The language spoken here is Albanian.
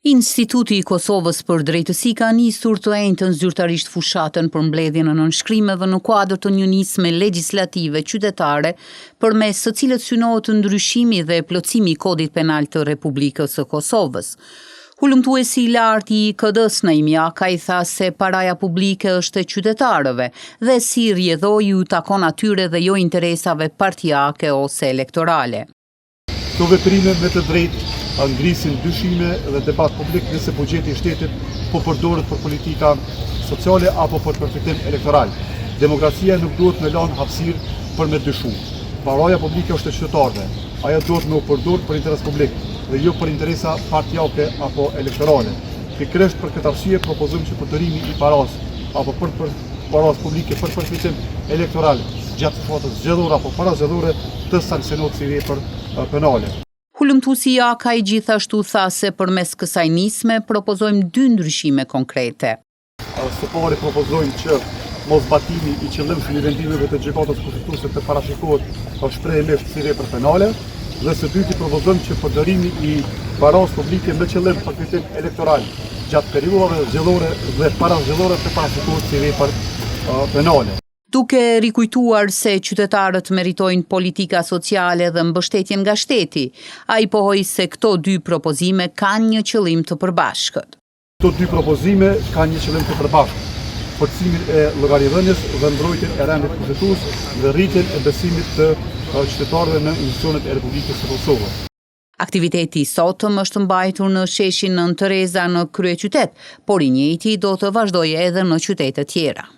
Instituti i Kosovës për Drejtësi ka nisur të enjtën zyrtarisht fushatën për mbledhjen e nënshkrimeve në kuadër të një nisme legjislative qytetare, përmes së cilët synohet ndryshimi dhe plotësimi i Kodit Penal të Republikës së Kosovës. Hulumtuesi i lartë i KD-s Naimi Akaj tha se paraja publike është e qytetarëve dhe si rrjedhoi u takon atyre dhe jo interesave partijake ose elektorale. Këto veprime me të drejtë ngrisin dyshime dhe debat publik nëse buxheti i shtetit po përdoret për politika sociale apo për përfitim elektoral. Demokracia nuk duhet me lënë hapësirë për me dyshu. Paraja publike është e qytetarëve. Ajo duhet me u përdorur për interes publik dhe jo për interesa partijake apo elektorale. Pikërisht për këtë arsye propozojmë që përdorimi i paras apo për paras publike për përfitim elektoral gjatë fatës zgjedhore apo para zgjedhore të sanksionohet si vepër penale. Hulumtuesi Akaj gjithashtu tha se përmes kësaj nisme propozojmë 2 ndryshime konkrete. Së pari propozojmë që mosbatimi i qëllimshëm i vendimeve të gjykatës kushtetuese të parashikohet shprehjesisht si vepër penale, dhe së dyti propozojmë që përdorimi i paras publike me qëllim përfitim elektoral gjatë periudhave zgjedhore dhe para zgjedhore të parashikohet si vepër penale. Duke rikujtuar se qytetarët meritojnë politika sociale dhe mbështetjen nga shteti, ai pohoi se këto 2 propozime kanë një qëllim të përbashkët. Këto 2 propozime kanë një qëllim të përbashkët: forcimin e llogaridhënies dhe mbrojtjen e rendit kushtetues dhe rritjen e besimit të qytetarëve në institucionet e Republikës së Kosovës. Aktiviteti i sotëm është mbajtur në sheshin Nën Tereza në kryeqytet, por i njëjti do të vazhdojë edhe në qytete tjera.